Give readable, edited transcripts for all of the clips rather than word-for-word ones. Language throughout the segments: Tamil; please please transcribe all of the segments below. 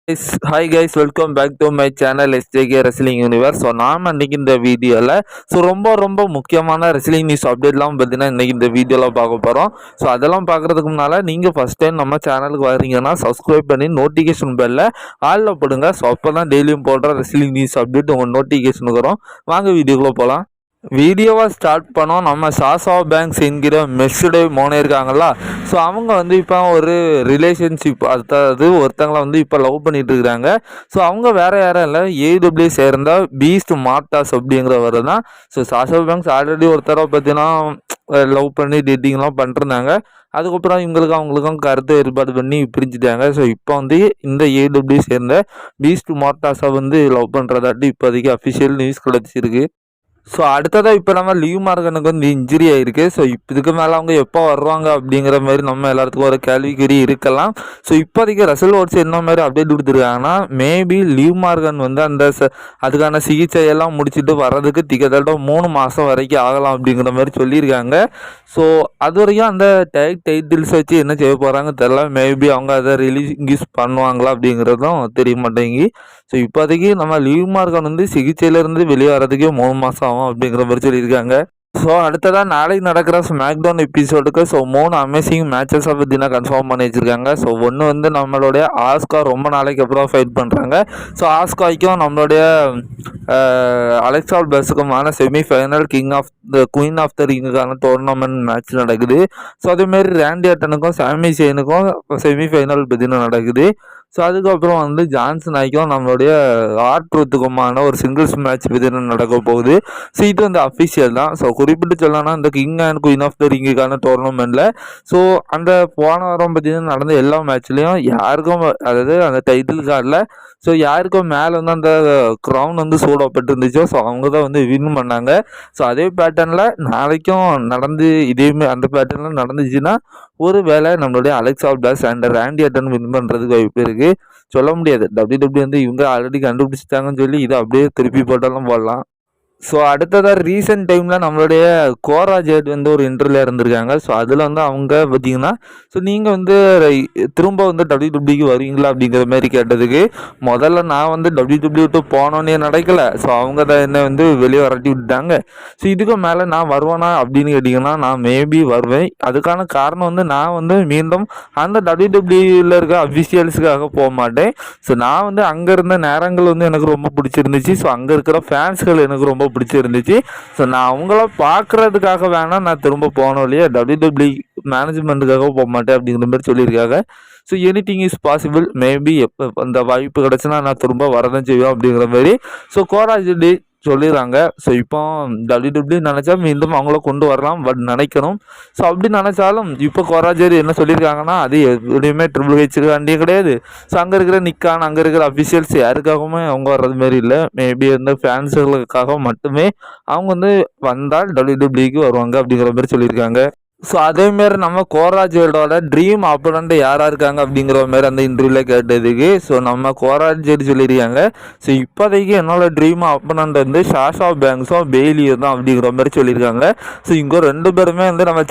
Hi guys, welcome back to my channel SJK wrestling universe. So நாம் இன்னைக்கு இந்த வீடியோவில் ரொம்ப ரொம்ப முக்கியமான ரெஸ்லிங் நியூஸ் அப்டேட்லாம் பார்த்தீங்கன்னா இன்றைக்கி இந்த வீடியோவில் பார்க்க போகிறோம். ஸோ அதெல்லாம் பார்க்குறதுக்கு முன்னால் நீங்கள் ஃபஸ்ட் டைம் நம்ம சேனலுக்கு வரீங்கன்னா சப்ஸ்கிரைப் பண்ணி நோட்டிஃபிகேஷன் பெல்ல ஆளில் போடுங்க. ஸோ அப்போ தான் டெய்லியும் போடுற ரெஸ்லிங் நியூஸ் அப்டேட் உங்கள் நோட்டிஃபிகேஷனுக்கு வரும். வாங்க வீடியோக்குள்ளே போகலாம். வீடியோவை ஸ்டார்ட் பண்ணோம். நம்ம சாஷா பேங்க்ஸ் என்கிற மெஸ்டே மோனே இருக்காங்களா, ஸோ அவங்க வந்து இப்போ ஒரு ரிலேஷன்ஷிப், அதாவது ஒருத்தங்களை வந்து இப்போ லவ் பண்ணிட்டு இருக்கிறாங்க. ஸோ அவங்க வேற யாரும் இல்லை, ஏடபிள்யூ சேர்ந்த பீஸ்ட் மார்டாஸ் அப்படிங்கிறவர் தான். ஸோ சாஷா பேங்க்ஸ் ஆல்ரெடி ஒருத்தரை பார்த்தீங்கன்னா லவ் பண்ணி டேட்டிங்லாம் பண்ணிருந்தாங்க. அதுக்கப்புறம் அவங்களுக்கும் கருத்து ஏற்பாடு பண்ணி பிரிஞ்சுட்டாங்க. ஸோ இப்போ வந்து இந்த ஏடபிள்யூ சேர்ந்த பீஸ்ட் மார்டாஸை வந்து லவ் பண்ணுறதாட்டி இப்போதைக்கு அஃபிஷியல் நியூஸ் கிடச்சிருக்கு. ஸோ அடுத்ததாக இப்போ நம்ம லீவ் மார்கனுக்கு வந்து இன்ஜுரி ஆகிருக்கு. ஸோ இதுக்கு மேலே அவங்க எப்போ வருவாங்க அப்படிங்கிற மாதிரி நம்ம எல்லாத்துக்கும் ஒரு கேள்விக்குறி இருக்கலாம். ஸோ இப்போதைக்கு ரசல் ஓட்ஸ் என்ன மாதிரி அப்டேட் கொடுத்துருக்காங்கன்னா, மேபி லீவ் மார்கன் வந்து அதுக்கான சிகிச்சையெல்லாம் முடிச்சுட்டு வர்றதுக்கு கிட்டத்தட்ட 3 மாதம் வரைக்கும் ஆகலாம் அப்படிங்கிற மாதிரி சொல்லியிருக்காங்க. ஸோ அது வரைக்கும் அந்த டைட்டில்ஸ் வச்சு என்ன செய்ய போகிறாங்க தெரில. மேபி அவங்க அதை ரிலீஸ் பண்ணுவாங்களா அப்படிங்கிறதும் தெரிய மாட்டேங்கி. ஸோ இப்போதைக்கு நம்ம லீவ் மார்கன் வந்து சிகிச்சையிலேருந்து வெளியே வர்றதுக்கே 3 மாதம் ஆகும் அப்படிங்கிற மாதிரி சொல்லியிருக்காங்க. ஸோ அடுத்ததாக நாளைக்கு நடக்கிற ஸ்மாக்டவுன் எபிசோடுக்கு 3 அமேசிங் மேட்சஸை பற்றினா கன்ஃபார்ம் பண்ணி வச்சுருக்காங்க. ஸோ ஒன்று வந்து நம்மளுடைய ஆஸ்கா ரொம்ப நாளைக்கு அப்புறம் ஃபைட் பண்ணுறாங்க. ஸோ ஆஸ்காய்க்கும் நம்மளுடைய அலெக்சா பிளஸுக்குமான செமிஃபைனல் குயின் ஆஃப் த ரிங்குக்கான டோர்னமெண்ட் மேட்ச் நடக்குது. ஸோ அதேமாரி ரேண்டி ஆர்டனுக்கும் சாமி செயினுக்கும் செமிஃபைனல் பற்றினா நடக்குது. ஸோ அதுக்கப்புறம் வந்து ஜான்சன் ஆகிக்கும் நம்மளுடைய ஆர்ட்ரூத்துக்குமான ஒரு சிங்கிள்ஸ் மேட்ச் பற்றின நடக்க போகுது. ஸோ இது வந்து அஃபிஷியல் தான். ஸோ குறிப்பிட்டு சொல்லணும்னா இந்த king and queen of the ரிங்குக்கான டோர்னமெண்ட்டில் ஸோ அந்த போன வாரம் பார்த்தீங்கன்னா நடந்த எல்லா மேட்ச்லேயும் யாருக்கும், அதாவது அந்த டைட்டில் கார்டில் ஸோ யாருக்கும் மேலே வந்து அந்த க்ரௌன் வந்து சூடப்பட்டிருந்துச்சோ ஸோ அவங்க தான் வந்து வின் பண்ணாங்க. ஸோ அதே பேட்டர்னில் நாளைக்கும் நடந்து இதேமாரி அந்த பேட்டர்னில் நடந்துச்சுன்னா ஒரு வேளை நம்மளுடைய Alexa Bliss and Randy Orton win பண்ணுறதுக்கு வாய்ப்பு இருக்குது. சொல்ல முடியாது. WWE வந்து இவங்க ஆல்ரெடி கண்டுபிடிச்சிட்டாங்கன்னு சொல்லி இதை அப்படியே திருப்பி போட்டாலும் போடலாம். ஸோ அடுத்ததாக ரீசெண்ட் டைமில் நம்மளுடைய கோரா ஜேட் வந்து ஒரு இன்டர்வியூவில் இருந்திருக்காங்க. ஸோ அதில் வந்து அவங்க பார்த்தீங்கன்னா, ஸோ நீங்கள் வந்து திரும்ப வந்து WWE வருவீங்களா அப்படிங்கிற மாதிரி கேட்டதுக்கு, முதல்ல நான் வந்து WWE விட்டு போனோன்னே நடக்கலை. ஸோ அவங்க தான் என்னை வந்து வெளியே வரட்டி விட்டுட்டாங்க. ஸோ இதுக்கு மேலே நான் வருவேனா அப்படின்னு கேட்டிங்கன்னா, நான் மேபி வருவேன். அதுக்கான காரணம் வந்து நான் வந்து மீண்டும் அந்த WWEயில் இருக்க அஃபிஷியல்ஸுக்காக போக மாட்டேன். ஸோ நான் வந்து அங்கே இருந்த நேரங்கள் வந்து எனக்கு ரொம்ப பிடிச்சிருந்துச்சு. ஸோ அங்கே இருக்கிற ஃபேன்ஸ்கள் எனக்கு ரொம்ப பிடிச்சிருந்துச்சு. ஸோ நான் அவங்கள பார்க்குறதுக்காக வேணால் நான் திரும்ப போனோம் இல்லையா, WWE மேனேஜ்மெண்ட்டுக்காக போக மாட்டேன் அப்படிங்கிற மாதிரி சொல்லியிருக்காங்க. So anything is possible. Maybe எப்போ அந்த வாய்ப்பு கிடச்சுன்னா நான் திரும்ப வரதான் செய்வேன் அப்படிங்கிற மாதிரி ஸோ கோராஜி சொல்லிடுறாங்க. ஸோ இப்போ WWE நினச்சா மீண்டும் அவங்கள கொண்டு வரலாம், பட் நினைக்கணும். ஸோ அப்படி நினச்சாலும் இப்போ கோராஜர் என்ன சொல்லியிருக்காங்கன்னா, அது எப்படியுமே ட்ரிபிள் ஹெச்சுக்காண்டியே கிடையாது. ஸோ அங்கே இருக்கிற நிக்கான், அங்கே இருக்கிற அஃபிஷியல்ஸ் யாருக்காகவுமே அவங்க வர்றது மாரி இல்லை. மேபி வந்து ஃபேன்ஸுகளுக்காக மட்டுமே அவங்க வந்து வந்தால் WWEக்கு வருவாங்க அப்படிங்கிற மாதிரி சொல்லியிருக்காங்க. ஸோ அதேமாரி நம்ம கோராஜேடோட ட்ரீம் ஆப்போனண்ட் யாராக இருக்காங்க அப்படிங்கிற மாதிரி அந்த இன்டர்வியூவில் கேட்டதுக்கு ஸோ நம்ம கோராஜேட் சொல்லியிருக்காங்க. ஸோ இப்போதைக்கு என்னோட ட்ரீம் ஆப்போனண்ட் வந்து சாஷா பேங்க்ஸும் பெய்லியும் தான் அப்படிங்கிற மாதிரி சொல்லியிருக்காங்க. ஸோ இங்கே 2 பேருமே வந்து நம்ம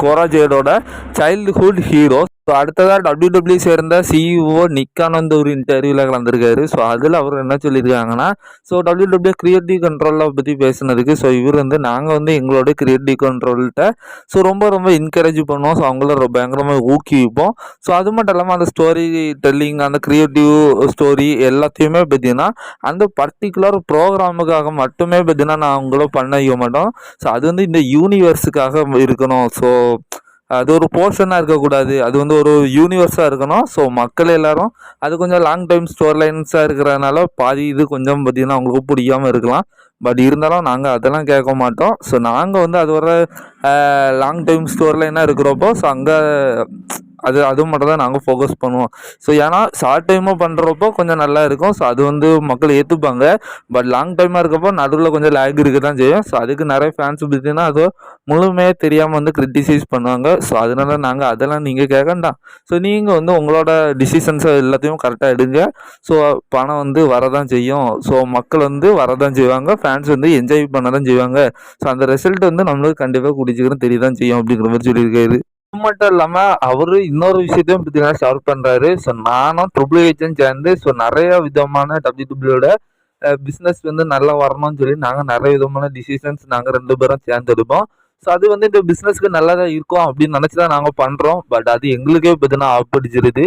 கோராஜேடோட சைல்டுஹுட் ஹீரோ. ஸோ அடுத்ததாக WWE சேர்ந்த CEO நிக்கான் வந்து ஒரு இன்டர்வியூவில் கலந்துருக்காரு. ஸோ அதில் அவர் என்ன சொல்லியிருக்காங்கன்னா, ஸோ WWE கிரியேட்டிவ் கண்ட்ரோலை பற்றி பேசுனதுக்கு ஸோ இவர் வந்து நாங்கள் வந்து எங்களோட கிரியேட்டிவ் கண்ட்ரோல்கிட்ட ஸோ ரொம்ப என்கரேஜ் பண்ணுவோம். ஸோ அவங்கள பயங்கரமாக ஊக்குவிப்போம். ஸோ அது மட்டும் இல்லாமல் அந்த ஸ்டோரி டெல்லிங், அந்த கிரியேட்டிவ் ஸ்டோரி எல்லாத்தையுமே பார்த்தீங்கன்னா அந்த பர்டிகுலர் ப்ரோக்ராமுக்காக மட்டுமே பார்த்தீங்கன்னா நான் அவங்கள பண்ண வைக்க மாட்டோம். ஸோ அது வந்து இந்த யூனிவர்ஸுக்காக இருக்கணும். ஸோ அது ஒரு போர்ஷனாக இருக்கக்கூடாது, அது வந்து ஒரு யூனிவர்ஸாக இருக்கணும். ஸோ மக்கள் எல்லாரும் அது கொஞ்சம் லாங் டைம் ஸ்டோர் லைன்ஸாக இருக்கிறதுனால பாதி இது கொஞ்சம் பார்த்திங்கன்னா அவங்களுக்கு பிடிக்காமல் இருக்கலாம். பட் இருந்தாலும் நாங்கள் அதெல்லாம் கேட்க மாட்டோம். ஸோ நாங்கள் வந்து அது ஒரு லாங் டைம் ஸ்டோர் லைனாக இருக்கிறப்போ ஸோ அங்கே அது மட்டும் தான் நாங்கள் ஃபோக்கஸ் பண்ணுவோம். ஸோ ஏன்னா ஷார்ட் டைமாக பண்ணுறப்போ கொஞ்சம் நல்லா இருக்கும். ஸோ அது வந்து மக்கள் ஏற்றுப்பாங்க. பட் லாங் டைமாக இருக்கப்போ நடுவில் கொஞ்சம் லேக் இருக்க தான் செய்யும். ஸோ அதுக்கு நிறைய ஃபேன்ஸ் பார்த்தீங்கன்னா அது முழுமையாக தெரியாமல் வந்து கிரிட்டிசைஸ் பண்ணுவாங்க. ஸோ அதனால நாங்கள் அதெல்லாம் நீங்கள் கேட்கண்டாம். ஸோ நீங்கள் வந்து உங்களோட டிசிஷன்ஸை எல்லாத்தையும் கரெக்டாக எடுங்க. ஸோ பணம் வந்து வரதான் செய்யும். ஸோ மக்கள் வந்து வரதான் செய்வாங்க, ஃபேன்ஸ் வந்து என்ஜாய் பண்ண தான் செய்வாங்க. ஸோ அந்த ரிசல்ட் வந்து நம்மளுக்கு கண்டிப்பாக குடிச்சிக்கிறோம் தெரிய தான் செய்யும் அப்படிங்கிற மாதிரி சொல்லியிருக்காரு. இது மட்டும் இல்லாம அவரு இன்னொரு விஷயத்தையும் பார்த்தீங்கன்னா ஷேர் பண்றாரு. ஸோ நானும் ட்ரிபிள் ஹெச்சும் சேர்ந்து ஸோ நிறைய விதமான WWE பிசினஸ் வந்து நல்லா வரணும்னு சொல்லி நாங்க நிறைய விதமான டிசிஷன்ஸ் நாங்க 2 பேரும் சேர்ந்து எடுப்போம். ஸோ அது வந்து இந்த பிசினஸ்க்கு நல்லதா இருக்கும் அப்படின்னு நினைச்சுதான் நாங்க பண்றோம். பட் அது எங்களுக்கே பார்த்தீங்கன்னா ஆப்படிச்சிருது.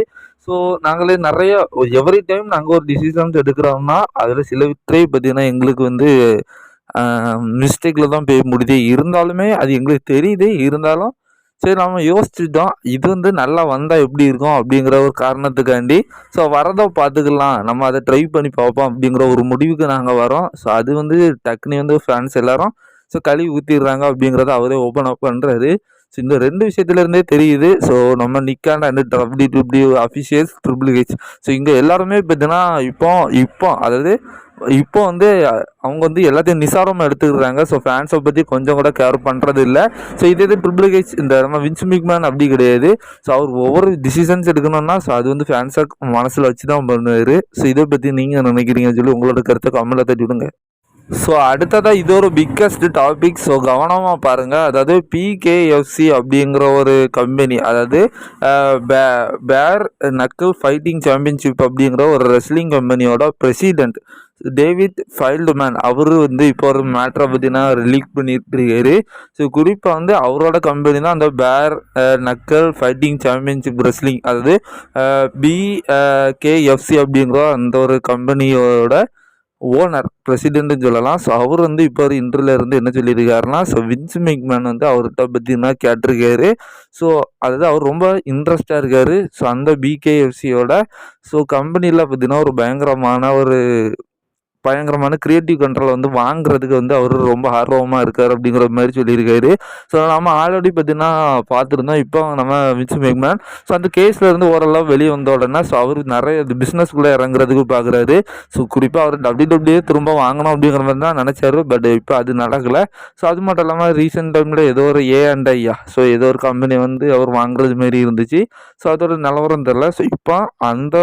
ஸோ நாங்களே நிறைய எவ்ரி டைம் நாங்க ஒரு டிசிஷன்ஸ் எடுக்கிறோம்னா அதுல சிலவற்றை பார்த்தீங்கன்னா எங்களுக்கு வந்து மிஸ்டேக்ல தான் போய் முடியுது. இருந்தாலுமே அது எங்களுக்கு தெரியுது. இருந்தாலும் சரி நம்ம யோசிச்சுட்டோம். இது வந்து நல்லா வந்தா எப்படி இருக்கும் அப்படிங்கிற ஒரு காரணத்துக்காண்டி ஸோ வரத பார்த்துக்கலாம். நம்ம அத ட்ரை பண்ணி பார்ப்போம் அப்படிங்கிற ஒரு முடிவுக்கு நாங்க வரோம். ஸோ அது வந்து டக்குனு வந்து ஃபேன்ஸ் எல்லாரும் ஸோ கழுவி ஊத்திடுறாங்க அப்படிங்கிறத அவரே ஓப்பன் அப் பண்றாரு. ஸோ இந்த 2 விஷயத்துல இருந்தே தெரியுது. ஸோ நம்ம நிக்காண்ட அந்த WWE officials triple H so இங்க எல்லாருமே பார்த்தீங்கன்னா இப்போ அதாவது இப்போ வந்து அவங்க வந்து எல்லாத்தையும் நிசாரமாக எடுத்துக்கிறாங்க. ஸோ ஃபேன்ஸை பற்றி கொஞ்சம் கூட கேர் பண்ணுறது இல்லை. ஸோ இதே ட்ரிபிள் ஹெச் இந்த நம்ம வின்ஸ் மிக்மேன் அப்படி கிடையாது. ஸோ அவர் ஒவ்வொரு டிசிஷன்ஸ் எடுக்கணும்னா ஸோ அது வந்து ஃபேன்ஸை மனசில் வச்சு தான் பண்ணுவார். ஸோ இதை பற்றி நீங்கள் நினைக்கிறீங்கன்னு சொல்லி உங்களோட கருத்தை கமெண்ட்ல தட்டி விடுங்க. ஸோ அடுத்ததாக இது ஒரு பிக்கஸ்ட் டாபிக். ஸோ கவனமாக பாருங்கள். அதாவது பிகேஎஃப்சி அப்படிங்கிற ஒரு கம்பெனி, அதாவது பேர் நக்கிள் ஃபைட்டிங் சாம்பியன்ஷிப் அப்படிங்கிற ஒரு ரெஸ்லிங் கம்பெனியோட பிரசிடென்ட் டேவிட் ஃபைல்டுமேன் அவர் வந்து இப்போ ஒரு மேட்ரை பார்த்தீங்கன்னா ரிலீக் பண்ணிட்டு இருக்காரு. ஸோ குறிப்பாக வந்து அவரோட கம்பெனி தான் அந்த பேர் நக்கல் ஃபைட்டிங் சாம்பியன்ஷிப் ரெஸ்லிங், அதாவது பிகேஎஃப்சி அப்படிங்கிற அந்த ஒரு கம்பெனியோட ஓனர் பிரசிடென்ட்னு சொல்லலாம். ஸோ அவர் வந்து இப்போ ஒரு இன்டர்வியூல இருந்து என்ன சொல்லியிருக்காருன்னா, ஸோ வின்ஸ் மெக்மேன் வந்து அவர்கிட்ட பற்றினா கேட்டிருக்காரு. ஸோ அதாவது அவர் ரொம்ப இன்ட்ரெஸ்டாக இருக்காரு. ஸோ அந்த பிகேஎஃப்சியோட ஸோ கம்பெனியில் பார்த்தீங்கன்னா ஒரு பயங்கரமான கிரியேட்டிவ் கண்ட்ரோல் வந்து வாங்குறதுக்கு வந்து அவர் ரொம்ப ஆர்வமாக இருக்கார் அப்படிங்கிற மாதிரி சொல்லியிருக்காரு. ஸோ நம்ம ஆல்ரெடி பார்த்தீங்கன்னா பார்த்துருந்தோம். இப்போ நம்ம வின்ஸ் மெக்மேன் ஸோ அந்த கேஸில் இருந்து ஓரளவு வெளியே வந்த உடனே ஸோ அவர் நிறைய பிஸ்னஸ்குள்ளே இறங்குறதுக்கு பார்க்குறாரு. ஸோ குறிப்பாக அவர் WWE திரும்ப வாங்கணும் அப்படிங்கிற மாதிரி தான் நினச்சாரு. பட் இப்போ அது நடக்கலை. ஸோ அது மட்டும் இல்லாமல் ரீசெண்ட் டைமில் ஏதோ ஒரு A&I ஸோ ஏதோ ஒரு கம்பெனி வந்து அவர் வாங்குறது மாரி இருந்துச்சு. ஸோ அதோட நிலவரம் தெரில. ஸோ இப்போ அந்த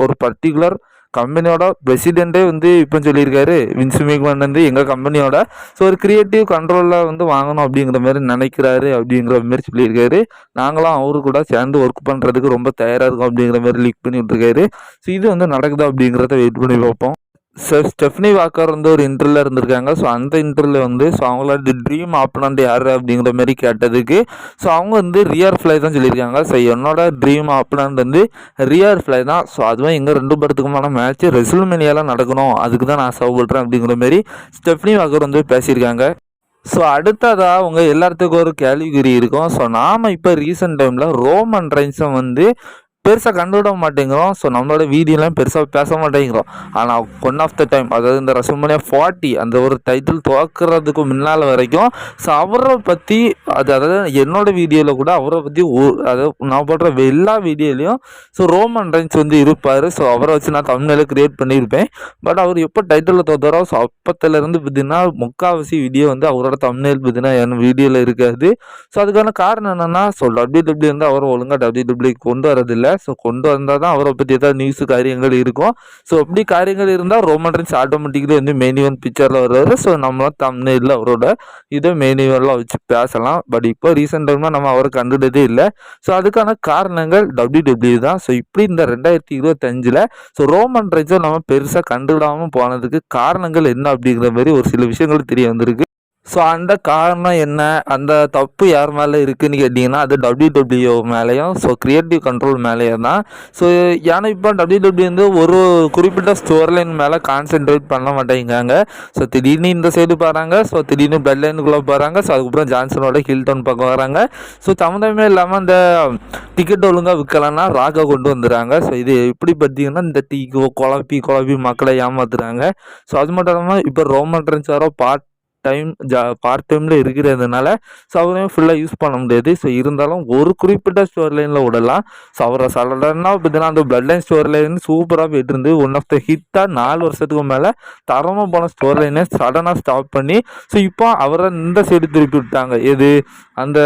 ஒரு பர்டிகுலர் கம்பெனியோட பிரசிடென்ட்டே வந்து இப்போ சொல்லியிருக்காரு, வின்ஸ் மெக்மேன் வந்து எங்கள் கம்பெனியோட ஸோ ஒரு கிரியேட்டிவ் கண்ட்ரோலில் வந்து வாங்கணும் அப்படிங்கிற மாதிரி நினைக்கிறாரு அப்படிங்கிற மாதிரி சொல்லியிருக்காரு. நாங்களும் அவரு கூட சேர்ந்து ஒர்க் பண்ணுறதுக்கு ரொம்ப தயாராக இருக்கும் அப்படிங்கிற மாதிரி லீக் பண்ணி விட்டுருக்காரு. ஸோ இது வந்து நடக்குதா அப்படிங்கிறத வெயிட் பண்ணி பார்ப்போம். ஸ்டெஃப்னி வாக்கர் வந்து ஒரு இன்டர்வியூல இருந்திருக்காங்க. ஸோ அந்த இன்டர்வியூல வந்து ஸோ அவங்களோட ட்ரீம் ஆப்பனண்ட் யார் அப்படிங்கிற மாதிரி கேட்டதுக்கு ஸோ அவங்க வந்து ரியர் ஃப்ளை தான் சொல்லியிருக்காங்க. ஸோ என்னோட ட்ரீம் ஆப்பனண்ட் வந்து ரியர் ஃப்ளை தான். ஸோ அதுவும் எங்கள் 2 பேர்த்துக்குமான மேட்ச் ரெஸ்ல்மேனியாலாம் நடக்கணும், அதுக்கு தான் நான் ஆசைப்படுறேன் அப்படிங்கிற மாதிரி ஸ்டெஃப்னி வாக்கர் வந்து பேசியிருக்காங்க. ஸோ அடுத்ததாக அவங்க எல்லாத்துக்கும் ஒரு கேள்விக்குறி இருக்கும். ஸோ நாம் இப்போ ரீசெண்ட் டைமில் ரோமன் ரெயின்ஸை வந்து பெருசாக கண்டுவிட மாட்டேங்கிறோம். ஸோ நம்மளோட வீடியோலாம் பெருசாக பேச மாட்டேங்கிறோம். ஆனால் ஒன் ஆஃப் த டைம், அதாவது இந்த ரெஸ்ல்மேனியா 40 அந்த ஒரு டைட்டில் துவக்கிறதுக்கு முன்னால் வரைக்கும் ஸோ அவரை பற்றி அதாவது என்னோட வீடியோவில் கூட அவரை பற்றி அதாவது நான் போடுற எல்லா வீடியோலையும் ஸோ ரோமன் ரெயின்ஸ் வந்து இருப்பார். ஸோ அவரை வச்சு நான் தமிழில் கிரியேட் பண்ணியிருப்பேன். பட் அவர் எப்போ டைட்டிலில் தோற்றுறோ ஸோ அப்பத்துலேருந்து பார்த்தீங்கன்னா முக்கால்வாசி வீடியோ வந்து அவரோட தமிழில் பார்த்தீங்கன்னா என் வீடியோவில் இருக்காது. ஸோ அதுக்கான காரணம் என்னென்னா ஸோ WWE வந்து அவரை ஒழுங்காக WWE கொண்டு வரதில்லை. ஸோ கொண்டு வந்தால் தான் அவரை பற்றி ஏதாவது நியூஸு காரியங்கள் இருக்கும். ஸோ அப்படி காரியங்கள் இருந்தால் ரோமன் ரெயின்ஸ் ஆட்டோமேட்டிக்கலி வந்து மெயின் ஈவென்ட் பிக்சரில் வருவார். ஸோ நம்மளாம் தம்ப்நெயில்ல அவரோட இதை மெயின் ஈவென்ட்லாம் வச்சு பேசலாம். பட் இப்போ ரீசெண்ட் டைமில் நம்ம அவரை கண்டுட்டதே இல்லை. ஸோ அதுக்கான காரணங்கள் WWE தான். ஸோ இப்படி இந்த 2025 ஸோ ரோமன் ரெயின்ஸை நம்ம பெருசாக கண்டுவிடாமல் போனதுக்கு காரணங்கள் என்ன அப்படிங்கிற மாதிரி ஒரு சில விஷயங்கள் தெரிய வந்திருக்கு. ஸோ அந்த காரணம் என்ன, அந்த தப்பு யார் மேலே இருக்குதுன்னு கேட்டிங்கன்னா அது WWE மேலேயும் ஸோ கிரியேட்டிவ் கண்ட்ரோல் மேலேயும் தான். ஸோ ஏன்னா இப்போ WWE வந்து ஒரு குறிப்பிட்ட ஸ்டோரி லைன் மேலே கான்சென்ட்ரேட் பண்ண மாட்டேங்காங்க. ஸோ திடீர்னு இந்த சைடு போகிறாங்க, ஸோ திடீர்னு பிளட் லைனுக்குள்ளே போகிறாங்க, ஸோ அதுக்கப்புறம் ஜான்சனோட ஹில்டன் பக்கம் வராங்க. ஸோ சம்மந்தமே இல்லாமல் இந்த டிக்கெட் ஒழுங்காக விற்கலன்னா ராகை கொண்டு வந்துடுறாங்க. ஸோ இது எப்படி பார்த்தீங்கன்னா இந்த குழப்பி மக்களை ஏமாத்துறாங்க. ஸோ அது மட்டும் இல்லாமல் இப்போ ரோமன் ரெயின்ஸ் வர பார்ட் டைமில் இருக்கிறதுனால ஸோ அவரையும் ஃபுல்லாக யூஸ் பண்ண முடியாது. ஸோ இருந்தாலும் ஒரு குறிப்பிட்ட ஸ்டோரி லைனில் விடலாம். ஸோ அவரை சடனாக பார்த்தீங்கன்னா அந்த பிளட் லைன் ஸ்டோரி லைன் சூப்பராக போயிட்டு இருந்து ஒன் ஆஃப் த ஹிட்டாக 4 வருஷத்துக்கு மேலே தரமாக போன ஸ்டோரி லைனை சடனாக ஸ்டாப் பண்ணி ஸோ இப்போ அவரை இந்த சைடு திருப்பி விட்டாங்க. எது அந்த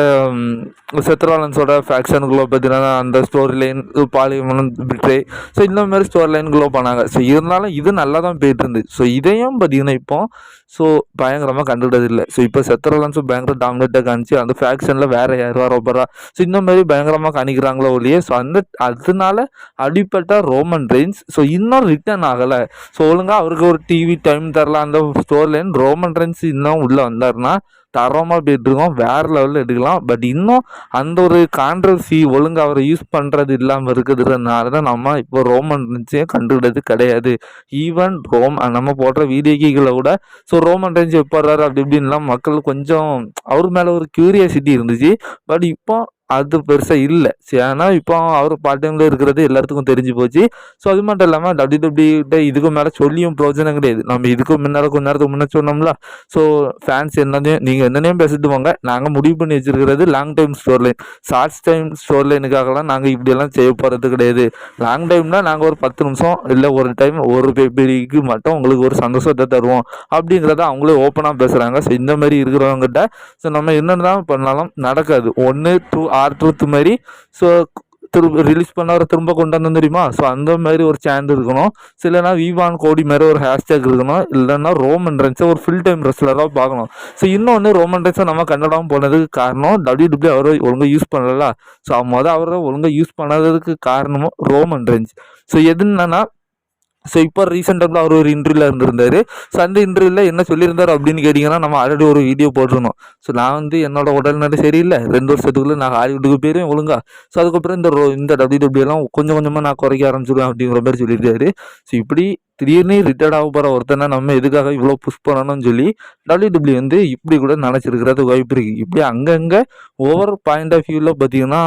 செத்ராலன்ஸோட ஃபேக்ஷனுக்குள்ளே பார்த்தீங்கன்னா அந்த ஸ்டோரி லைன் பாலிமன் பிட்ரே ஸோ இந்த மாதிரி ஸ்டோரி லைனுக்குள்ளே பண்ணாங்க. ஸோ இருந்தாலும் இது நல்லா தான் போயிட்டு இருந்து. ஸோ இதையும் பார்த்தீங்கன்னா இப்போ ஸோ பயங்கரமாக கண்டுக்கிட்டது இல்லை. ஸோ இப்போ செத்ரோலன்ஸும் பயங்கர டாமினேட்டாக காணிச்சு அந்த ஃபேக்ஷனில் வேறு யார் வர போகிறா, ஸோ இந்த மாதிரி பயங்கரமாக காணிக்கிறாங்களோ ஒழிய, ஸோ அதனால அடிப்பட்ட ரோமன் ரெயின்ஸ் ஸோ இன்னும் ரிட்டர்ன் ஆகலை. ஸோ ஒழுங்காக அவருக்கு ஒரு டிவி டைம் தரலாம் அந்த ஸ்டோர் லைன். ரோமன் ரெயின்ஸ் இன்னும் உள்ளே வந்தாருன்னா தரமாக போயிட்டுருக்கோம், வேறு லெவலில் எடுக்கலாம். பட் இன்னும் அந்த ஒரு கான்ட்ரவர்சி ஒழுங்காக அவரை யூஸ் பண்ணுறது இல்லாமல் இருக்குதுனால தான் நம்ம இப்போ ரோமன் ரெயின்ஸையும் கண்டுக்கிட்டது கிடையாது. ஈவன் நம்ம போடுற வீடியோக்கிகளை கூட ஸோ ரோமன் ரெயின்ஸ் எப்போ வர்றாரு அப்படி இப்படின்லாம் மக்கள் கொஞ்சம் அவர் மேலே ஒரு க்யூரியாசிட்டி இருந்துச்சு. பட் இப்போ அது பெருசாக இல்லை. ஏன்னா இப்போ அவர் பார்ட் டைமில் இருக்கிறது எல்லாத்துக்கும் தெரிஞ்சு போச்சு. ஸோ அது மட்டும் இல்லாமல் WWE இதுக்கு மேலே சொல்லியும் பிரயோஜனம் கிடையாது. நம்ம இதுக்கு முன்னால் கொஞ்ச நேரத்துக்கு முன்னே சொன்னோம்ல, ஸோ ஃபேன்ஸ் நீங்கள் என்னென்னையும் பேசிட்டு போங்க, நாங்கள் முடிவு பண்ணி வச்சிருக்கிறது long time storyline. Shorts time ஸ்டோர் லைனுக்காகலாம் நாங்கள் இப்படியெல்லாம் செய்ய போகிறது கிடையாது. லாங் டைம்னா நாங்கள் ஒரு 10 நிமிஷம் இல்லை ஒரு டைம் ஒரு பேபிக்கு மட்டும் உங்களுக்கு ஒரு சந்தோஷத்தை தருவோம் அப்படிங்கிறத அவங்களே ஓப்பனாக பேசுகிறாங்க. ஸோ இந்த மாதிரி இருக்கிறவங்ககிட்ட ஸோ நம்ம என்னென்ன தான் பண்ணாலும் நடக்காது. 1 ட்ரூத் மாதிரி ஸோ ரிலீஸ் பண்ணவரை திரும்ப கொண்டு வந்து தெரியுமா. ஸோ அந்த மாதிரி ஒரு சேனல் இருக்கணும். ஸோ இல்லைனா விவான் கோடி மாதிரி ஒரு ஹேஷ்டேக் இருக்கணும். இல்லைன்னா ரோமன் ரெயின்ஸை ஒரு ஃபுல் டைம் ரெஸ்லராக பார்க்கணும். ஸோ இன்னொன்று ரோமன் ரெயின்ஸை நம்ம கன்னடாமல் போனதுக்கு காரணம் WWE அவரை ஒழுங்காக யூஸ் பண்ணல. ஸோ அவரை ஒழுங்காக யூஸ் பண்ணாததுக்கு காரணமும் ரோமன் ரெயின்ஸ். ஸோ எதுன்னா ஸோ இப்போ ரீசெண்டாக அவர் ஒரு இன்டர்வியூவில் இருந்திருந்தார். ஸோ அந்த இன்டர்வியூவில் என்ன சொல்லியிருந்தார் அப்படின்னு கேட்டிங்கன்னா, நம்ம ஆல்ரெடி ஒரு வீடியோ போட்டிருந்தோம். ஸோ நான் என்னோட உடல்நிலை சரியில்லை, 2 வருஷத்துக்குள்ளே நான் ஹாலிவுட்டுக்கு போயிடுவேன் ஒழுங்கா. ஸோ அதுக்கப்புறம் இந்த WWE எல்லாம் கொஞ்சம் கொஞ்சமாக நான் குறைக்க ஆரம்பிச்சிடுவேன் அப்படிங்கிற மாதிரி சொல்லியிருக்காரு. ஸோ இப்படி திடீர்னு ரிட்டையர்ட் ஆக போகிற ஒருத்தனை நம்ம எதுக்காக இவ்வளோ புஷ் பண்ணணும்னு சொல்லி WWE இப்படி கூட நினச்சிருக்கிறது வாய்ப்பு இருக்குது. இப்படி அங்கங்கே ஓவர் பாயிண்ட் ஆஃப் வியூவில் பார்த்தீங்கன்னா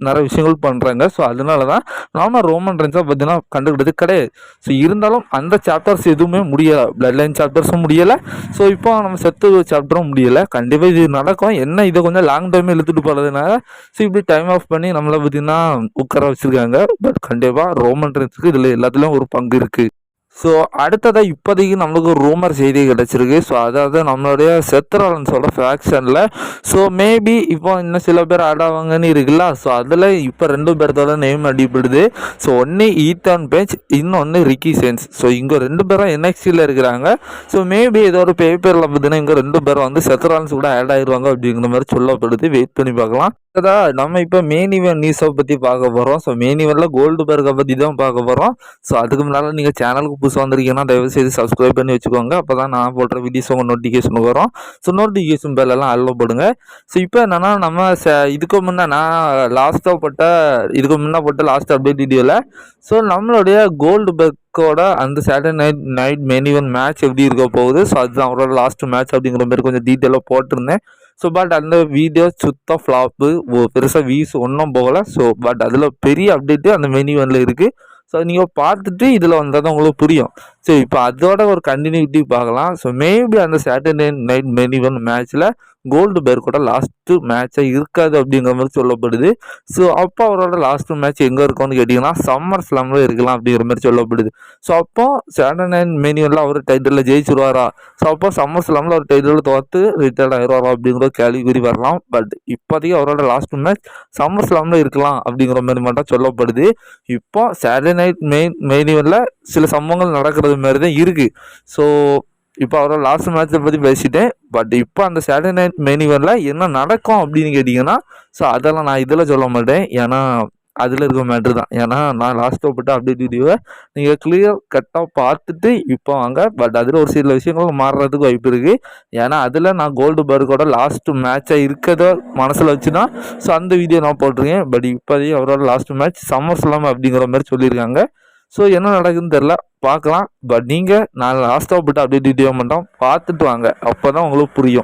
நிறைய விஷயங்கள் பண்ணுறாங்க. ஸோ அதனால தான் நாம ரோமன் ரெயின்ஸை பார்த்தீங்கன்னா கண்டுக்கிட்டது கிடையாது. ஸோ இருந்தாலும் அந்த சாப்டர்ஸ் எதுவுமே முடியலை, பிளட் லைன் சாப்டர்ஸும் முடியலை. ஸோ இப்போ நம்ம செத்து சாப்டரும் முடியலை. கண்டிப்பாக இது நடக்கும். என்ன இதை கொஞ்சம் லாங் டைம் இழுத்துட்டு போகிறதுனால ஸோ இப்படி டைம் ஆஃப் பண்ணி நம்மளை பார்த்தீங்கன்னா உட்கார வச்சுருக்காங்க. பட் கண்டிப்பாக ரோமன் ரெயின்ஸுக்கு இதில் எல்லாத்துலேயும் ஒரு பங்கு இருக்குது. ஸோ அடுத்ததாக இப்போதைக்கு நம்மளுக்கு ஒரு ரூமர் செய்தி கிடச்சிருக்கு. ஸோ அதாவது நம்மளுடைய செத்ரோலன்ஸோட ஃபேக்ஷனில் ஸோ மேபி இப்போ இன்னும் சில பேர் ஆடாவாங்கன்னு இருக்குல்ல. ஸோ அதில் இப்போ 2 பேர்த்தோட நேம் அடிப்படுது. ஸோ ஒன்று ஈத்தான் பேஜ், இன்னொன்று ரிக்கி சேன்ஸ். ஸோ இங்கே 2 பேரும் NXTயில் இருக்கிறாங்க. ஸோ மேபி ஏதோ ஒரு பேப்பரில் பார்த்தீங்கன்னா இங்கே 2 பேரும் வந்து செத்ரோலன்ஸ் கூட ஆட் ஆயிடுவாங்க அப்படிங்கிற மாதிரி சொல்லப்படுது. வெயிட் பண்ணி பார்க்கலாம். நம்ம இப்போ மெயின் ஈவென்ட் நியூஸை பற்றி பார்க்க போகிறோம். ஸோ மெயின் ஈவெண்ட்டில் கோல்டுபர்கை பற்றி தான் பார்க்க போகிறோம். ஸோ அதுக்கு முன்னால் நீங்கள் சேனலுக்கு புதுசாக வந்திருக்கீங்கன்னா தயவுசெய்து சப்ஸ்கிரைப் பண்ணி வச்சுக்கோங்க. அப்போ தான் நான் போடுற வீடியோஸ் உங்கள் நோட்டிஃபிகேஷன் வரும். ஸோ நோட்டிஃபிகேஷன் பேலெல்லாம் அலோவ் பண்ணுங்க. ஸோ இப்போ என்னென்னா நம்ம இதுக்கு முன்னே நான் இதுக்கு முன்னே போட்ட லாஸ்ட் அப்டேட் வீடியோவில் ஸோ நம்மளுடைய கோல்டுபர்கோட அந்த Saturday night main event match எப்படி இருக்க போகுது. ஸோ அதுதான் அவரோட லாஸ்ட் மேட்ச் அப்படிங்கிற மாதிரி கொஞ்சம் டீட்டெயிலாக போட்டிருந்தேன். ஸோ பட் அந்த வீடியோ சுத்தம் ஃப்ளாப்பு, பெருசாக வியூஸ் ஒன்றும் போகலை. ஸோ பட் அதில் பெரிய அப்டேட்டு அந்த மெனு ஒன்றில் இருக்குது. ஸோ நீங்கள் பார்த்துட்டு இதில் வந்தால் தான் உங்களுக்கு புரியும். ஸோ இப்போ அதோட ஒரு கண்டினியூட்டி பார்க்கலாம். ஸோ மேபி அந்த சாட்டர்டே நைட் மெனு ஒன் மேட்ச்சில் கோல்டுபர்கோட லாஸ்ட்டு மேட்சாக இருக்காது அப்படிங்கிற மாதிரி சொல்லப்படுது. ஸோ அப்போ அவரோட லாஸ்ட்டு மேட்ச் எங்கே இருக்கும்னு கேட்டிங்கன்னா சம்மர் ஸ்லாமில் இருக்கலாம் அப்படிங்கிற மாதிரி சொல்லப்படுது. ஸோ அப்போ சாட்டர்டே நைட் மெனுவில் அவர் டைட்டிலில் ஜெயிச்சிருவாரா, ஸோ அப்போ சம்மர் ஸ்லாமில் அவர் டைட்டிலில் தோற்று ரிட்டையர்ட் ஆகிடுவாரா அப்படிங்கிற கேள்விக்குறி வரலாம். பட் இப்போதைக்கு அவரோட லாஸ்ட்டு மேட்ச் சம்மர் ஸ்லாமில் இருக்கலாம் அப்படிங்கிற மாதிரி மட்டும் சொல்லப்படுது. இப்போ சாட்டர்டே நைட் மெனுவில் சில சம்பவங்கள் நடக்கிறது மாதிரி தான் இருக்குது. ஸோ இப்போ அவரோட லாஸ்ட் மேட்சை பற்றி பேசிட்டேன். பட் இப்போ அந்த சாட்டர்டே நைட் மெயின் ஈவெண்ட்டில் என்ன நடக்கும் அப்படின்னு கேட்டிங்கன்னா ஸோ அதெல்லாம் நான் இதில் சொல்ல மாட்டேன். ஏன்னா அதில் இருக்க மேட்ரு தான். ஏன்னா நான் லாஸ்ட்டாக போட்டு அப்டேட் வீடியோவை நீங்கள் கிளியர் கட்டாக பார்த்துட்டு இப்போ வாங்க. பட் அதில் ஒரு சில விஷயங்கள் மாறுறதுக்கு வாய்ப்பு இருக்குது. ஏன்னா அதில் நான் கோல்டுபர்கோட லாஸ்ட்டு மேட்சாக இருக்கிறத மனசில் வச்சு தான் ஸோ அந்த வீடியோ நான் போட்டிருக்கேன். பட் இப்போதைக்கு அவரோட லாஸ்ட்டு மேட்ச் சம்மர் ஸ்லாம் அப்படிங்கிற மாதிரி சொல்லியிருக்காங்க. ஸோ என்ன நடக்குதுன்னு தெரில, பார்க்கலாம். பட் நீங்கள் நான் லாஸ்ட்டாக போட்டு அப்டேட் வீடியோ மட்டும் பார்த்துட்டு வாங்க, அப்போ தான் உங்களுக்கு புரியும்.